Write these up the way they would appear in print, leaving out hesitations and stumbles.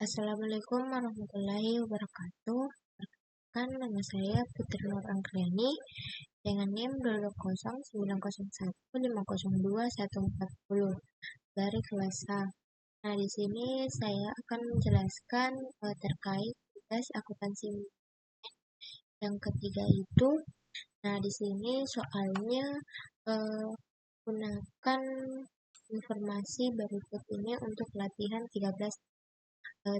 Assalamualaikum warahmatullahi wabarakatuh. Perkenalkan, nama saya Putri Nur Anggreni dengan NIM 20901502140 dari kelas A. Nah, di sini saya akan menjelaskan terkait tugas akuntansi yang ketiga itu. Nah, di sini soalnya gunakan informasi berikut ini untuk latihan 13.37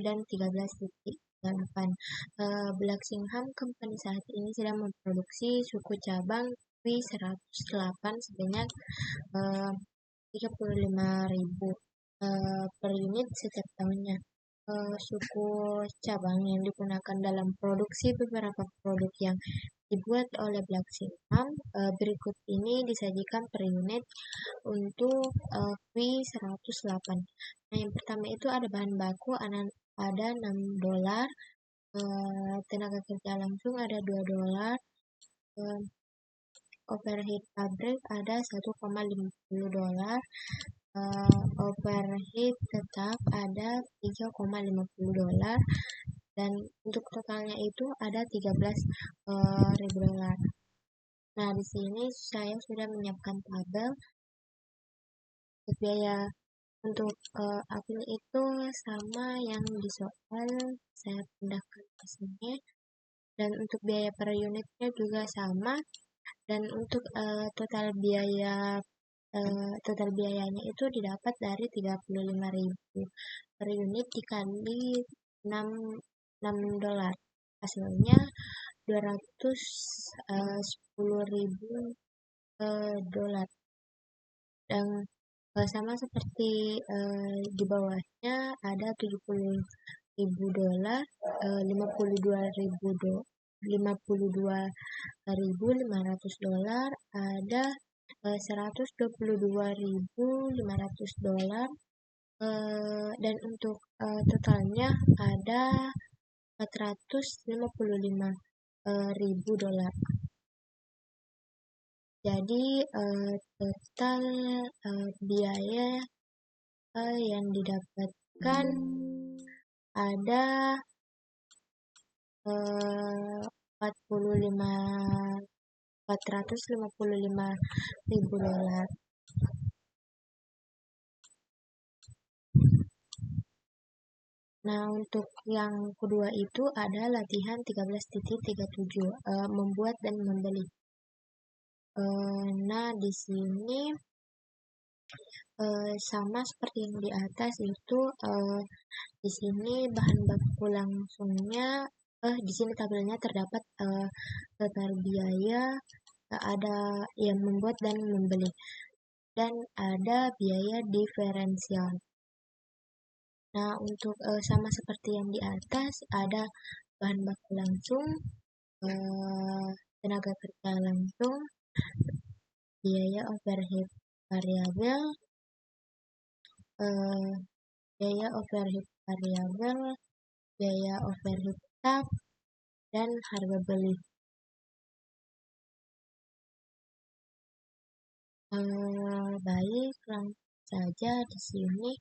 dan 13.38. Blacksingham Company saat ini sedang memproduksi suku cabang W108 sebanyak 35.000 per unit setiap tahunnya. Suku cabang yang digunakan dalam produksi beberapa produk yang dibuat oleh Blacksingham berikut ini disajikan per unit untuk W108. Nah, yang pertama itu ada bahan baku ada $6, tenaga kerja langsung ada $2, overhead pabrik ada $1,50, overhead tetap ada $3,50, dan untuk totalnya itu ada $13.000. Nah, di sini saya sudah menyiapkan tabel untuk biaya. Untuk apel itu sama yang di soal, saya pindahkan ke sini. Dan untuk biaya per unitnya juga sama. Dan untuk total biayanya itu didapat dari 35.000 per unit dikali $6. Hasilnya $210.000. Dan sama seperti di bawahnya ada $70.000, $52.500, ada $122.500, dan untuk totalnya ada $455.000. Jadi total biaya yang didapatkan ada $455.000. Nah, untuk yang kedua itu ada latihan 13.37, membuat dan membeli. Nah, di sini sama seperti yang di atas itu, di sini bahan baku langsungnya, di sini tabelnya terdapat total biaya, ada yang membuat dan membeli, dan ada biaya diferensial. Nah, untuk sama seperti yang di atas, ada bahan baku langsung, tenaga kerja langsung, biaya overhead variabel, biaya overhead tetap, dan harga beli. Baik, langsung saja di sini.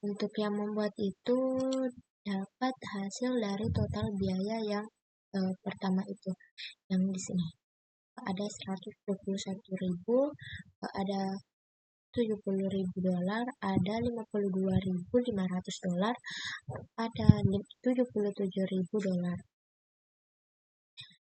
Untuk yang membuat itu dapat hasil dari total biaya yang pertama itu, yang di sini ada $121.000, ada $70.000, ada $52.500, ada $77.000.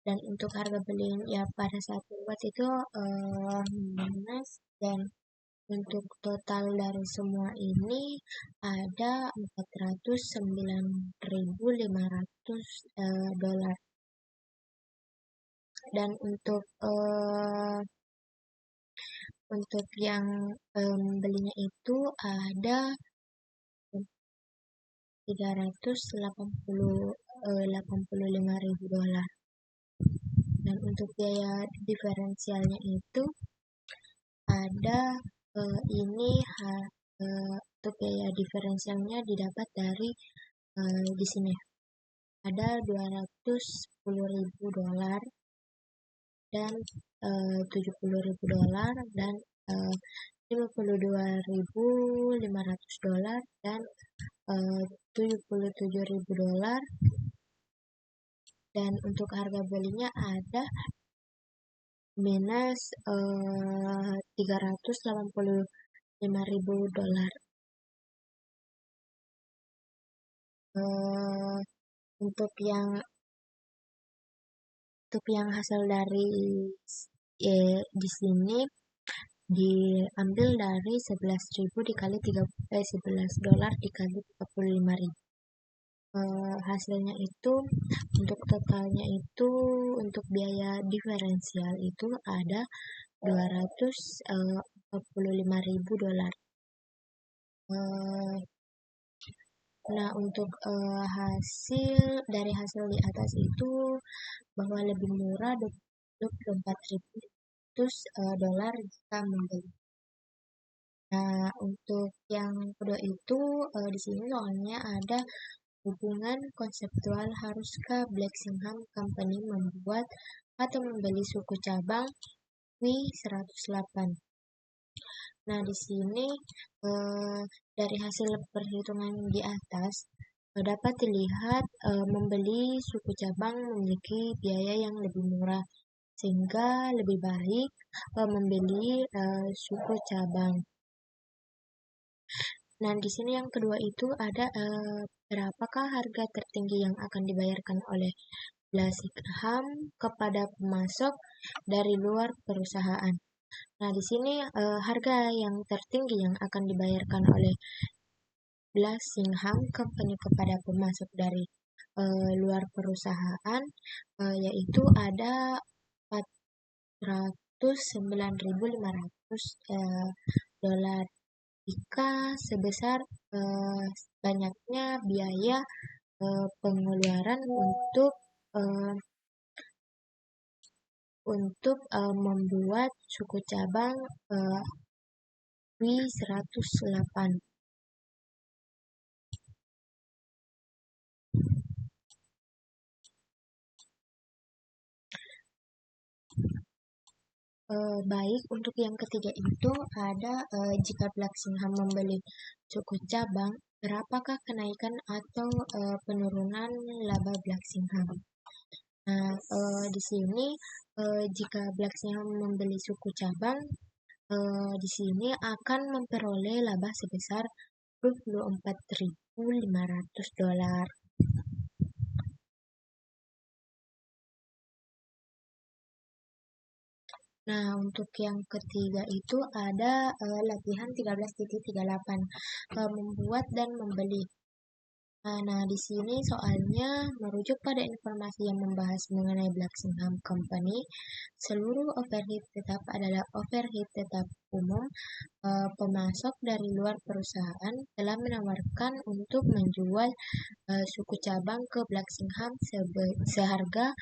Dan untuk harga beli ya pada saat membuat itu minus, dan untuk total dari semua ini ada $409.500. Dan untuk yang belinya itu ada $385.000. Dan untuk biaya diferensialnya itu ada untuk biaya diferensialnya didapat dari di sini ada $210.000 dan $70.000 dan $52.500 dan $77.000, dan untuk harga belinya ada minus $385.000. Untuk yang hasil dari di sini diambil dari $11.000 dikali $11 dikali 35.000. Hasilnya itu untuk totalnya itu untuk biaya diferensial itu ada $245.000. Nah, untuk hasil di atas itu bahwa lebih murah $24.000 jika membeli. Nah, untuk yang kedua itu di sini soalnya ada hubungan konseptual, haruskah Blacksingham Company membuat atau membeli suku cabang W108? Nah, di sini dari hasil perhitungan di atas dapat dilihat membeli suku cabang memiliki biaya yang lebih murah, sehingga lebih baik membeli suku cabang. Nah, di sini yang kedua itu ada berapakah harga tertinggi yang akan dibayarkan oleh Blacksingham kepada pemasok dari luar perusahaan. Nah, di sini harga yang tertinggi yang akan dibayarkan oleh Blacksingham Company kepada pemasok dari luar perusahaan yaitu ada $409.500 jika sebesar banyaknya biaya pengeluaran untuk membuat suku cabang W108. Baik, untuk yang ketiga itu ada jika Blacksingham membeli suku cabang, berapakah kenaikan atau penurunan laba Blacksingham? Nah, di sini jika Blacksingham membeli suku cabang, di sini akan memperoleh laba sebesar $24.500. Nah, untuk yang ketiga itu ada latihan 13.38 membuat dan membeli. Nah, di sini soalnya merujuk pada informasi yang membahas mengenai Blacksingham Company, seluruh overhead tetap adalah overhead tetap umum. Pemasok dari luar perusahaan telah menawarkan untuk menjual suku cabang ke Blacksingham seharga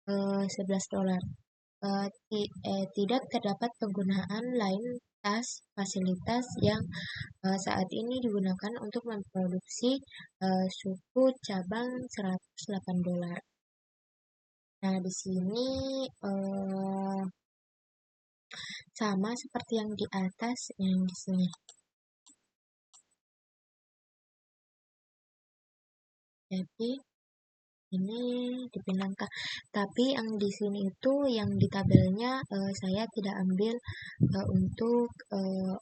$11. Tidak terdapat penggunaan lain fasilitas yang saat ini digunakan untuk memproduksi suku cabang $108. Nah, di sini sama seperti yang di atas, yang di sini. Jadi ini dipindahkan, tapi yang di sini itu yang di tabelnya saya tidak ambil untuk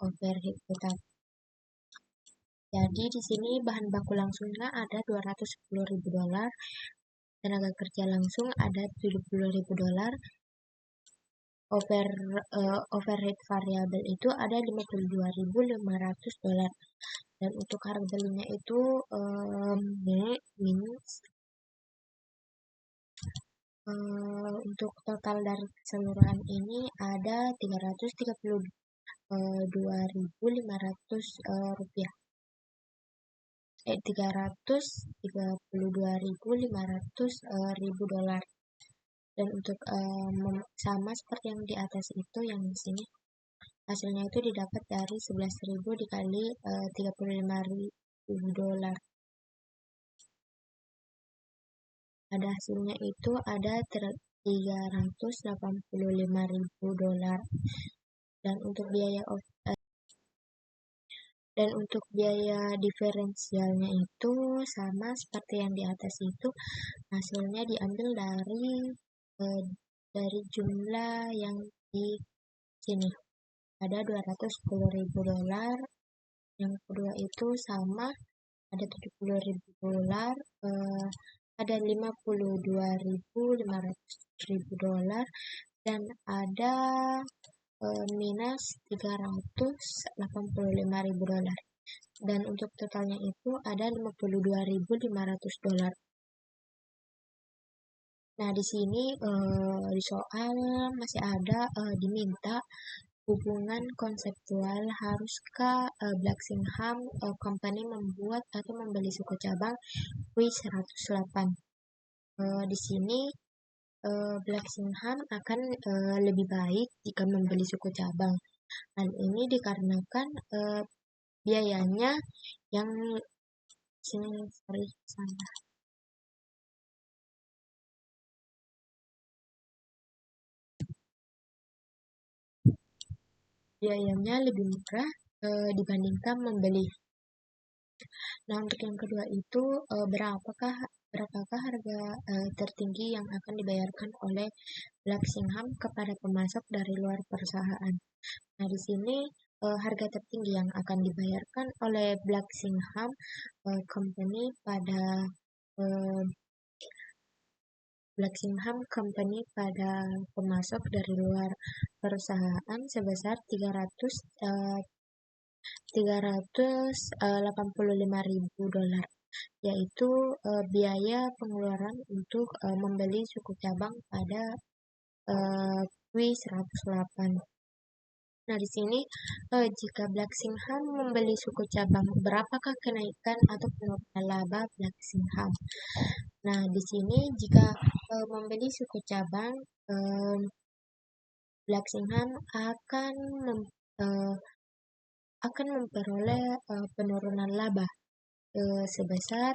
overhead tetap. Jadi di sini bahan baku langsungnya ada $210.000, tenaga kerja langsung ada $70.000, overhead variabel itu ada $52.500, dan untuk harga belinya itu untuk total dari keseluruhan ini ada $332.500. $332.500. Dan untuk sama seperti yang di atas itu, yang di sini hasilnya itu didapat dari 11.000 dikali $35.000. Ada hasilnya itu ada $385.000. Dan untuk biaya Dan untuk biaya diferensialnya itu sama seperti yang di atas itu, hasilnya diambil eh, dari jumlah yang di sini. Ada 210.000 dolar, yang kedua itu sama, ada 70.000 dolar, ada 52.500.000 dolar, dan ada minus 385.000 dolar. Dan untuk totalnya itu ada 52.500 dolar. Nah, di sini di soal masih ada diminta hubungan konseptual, haruskah Blacksingham Company membuat atau membeli suku cabang W108? Di sini Blacksingham akan lebih baik jika membeli suku cabang. Hal ini dikarenakan biayanya yang salah. Biayanya lebih murah dibandingkan membeli. Nah, untuk yang kedua itu berapakah harga tertinggi yang akan dibayarkan oleh Blacksingham kepada pemasok dari luar perusahaan? Nah, di sini harga tertinggi yang akan dibayarkan oleh Blacksingham Company pada pemasok dari luar perusahaan sebesar 385.000 dolar, yaitu biaya pengeluaran untuk membeli suku cabang pada W108. Nah, di sini jika Blacksingham membeli suku cabang, berapakah kenaikan atau penurunan laba Blacksingham? Nah, di sini jika membeli suku cabang, Blacksingham akan memperoleh penurunan laba sebesar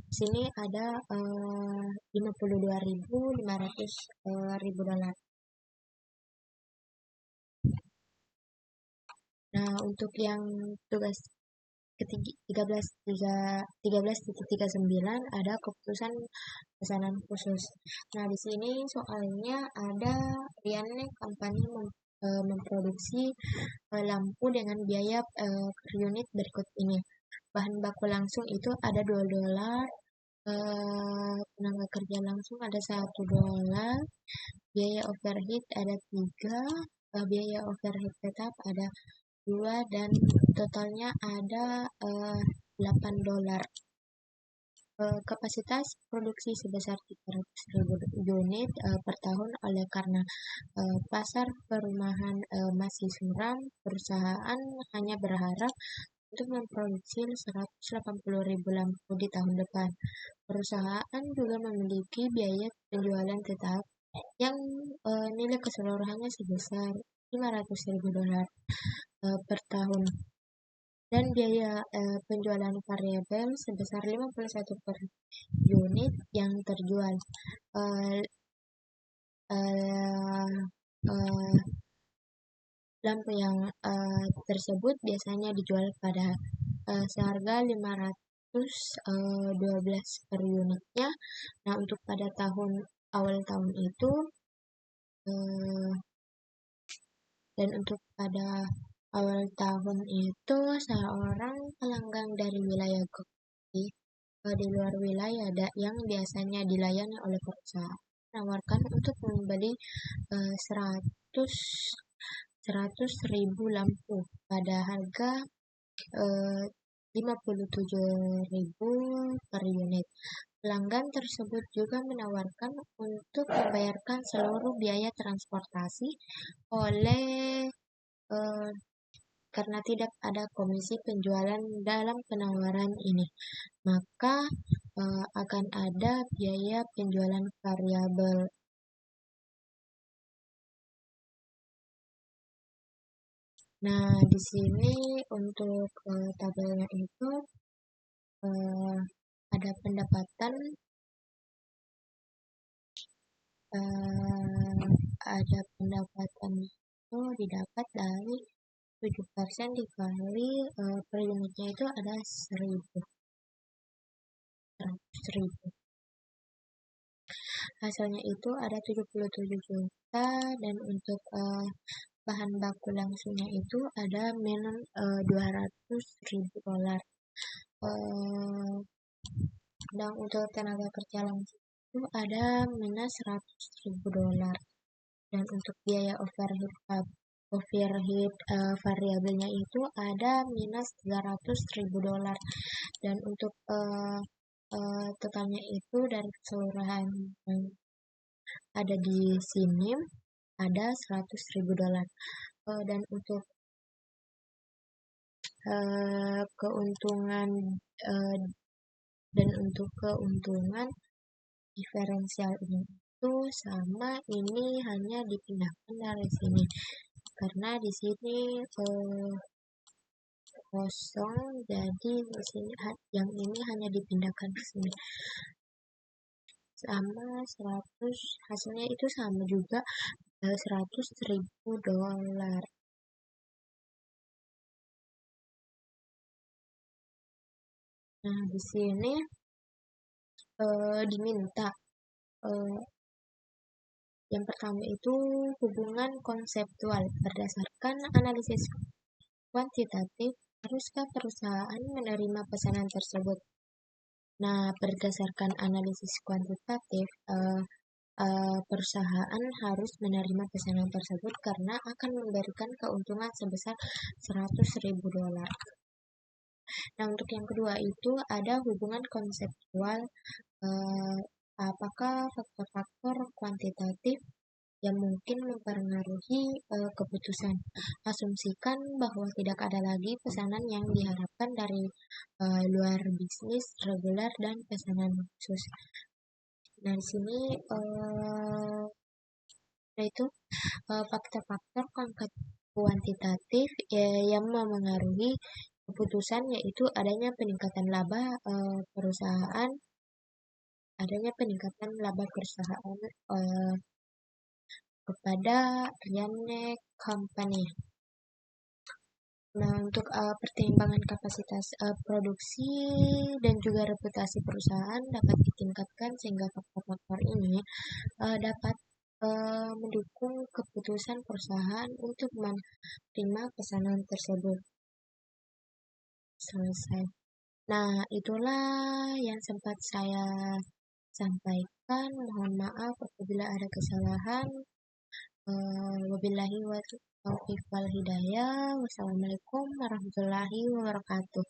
sini ada 52.500 dolar. Nah, untuk yang tugas ketiga 13.39 ada keputusan pesanan khusus. Nah, di sini soalnya ada Rianne Company memproduksi lampu dengan biaya per unit berikut ini. Bahan baku langsung itu ada 2 dolar, tenaga kerja langsung ada 1 dolar, biaya overhead ada 3, biaya overhead tetap ada 2, dan totalnya ada 8 dolar. Kapasitas produksi sebesar 300.000 unit per tahun. Oleh karena pasar perumahan masih suram, perusahaan hanya berharap untuk memproduksi 180.000 lampu di tahun depan. Perusahaan juga memiliki biaya penjualan tetap yang nilai keseluruhannya sebesar 500.000 dolar per tahun, dan biaya penjualan variabel sebesar 51 per unit yang terjual. Lampu yang tersebut biasanya dijual pada seharga 512 per unitnya. Nah, untuk pada awal tahun itu dan untuk pada awal tahun itu seorang pelanggan dari wilayah Goki di luar wilayah yang biasanya dilayani oleh perusahaan menawarkan untuk membeli 100.000 lampu pada harga 57.000 per unit. Pelanggan tersebut juga menawarkan untuk membayarkan seluruh biaya transportasi karena tidak ada komisi penjualan dalam penawaran ini, maka akan ada biaya penjualan variabel. Nah, di sini untuk tabelnya itu ada pendapatan itu didapat dari 7% dikali per unitnya itu ada 1.000. Hasilnya itu ada 77 juta, dan untuk bahan baku langsungnya itu ada minus $200.000. Dan untuk tenaga kerja langsung itu ada minus $100.000. Dan untuk biaya overhead variabelnya itu ada minus $300.000. Dan untuk totalnya itu dari keseluruhan yang ada di sini ada $100.000. Dan untuk keuntungan diferensial ini itu sama, ini hanya dipindahkan dari sini karena di sini kosong, jadi di sini yang ini hanya dipindahkan ke sini. Sama 100, hasilnya itu sama juga $100.000. Nah, di sini diminta yang pertama itu hubungan konseptual. Berdasarkan analisis kuantitatif, haruskah perusahaan menerima pesanan tersebut? Nah, berdasarkan analisis kuantitatif, perusahaan harus menerima pesanan tersebut karena akan memberikan keuntungan sebesar $100.000. Nah, untuk yang kedua itu ada hubungan konseptual. Apakah faktor-faktor kuantitatif yang mungkin mempengaruhi keputusan? Asumsikan bahwa tidak ada lagi pesanan yang diharapkan dari luar bisnis reguler dan pesanan khusus. Nah, di sini itu faktor-faktor kuantitatif yang memengaruhi keputusan, yaitu adanya peningkatan laba perusahaan, kepada Yanne Company. Nah, untuk pertimbangan kapasitas produksi dan juga reputasi perusahaan dapat ditingkatkan sehingga faktor-faktor ini dapat mendukung keputusan perusahaan untuk menerima pesanan tersebut. Selesai. Nah, itulah yang sempat saya sampaikan. Mohon maaf apabila ada kesalahan. Wabillahi taufiq wal hidayah. Wassalamualaikum warahmatullahi wabarakatuh.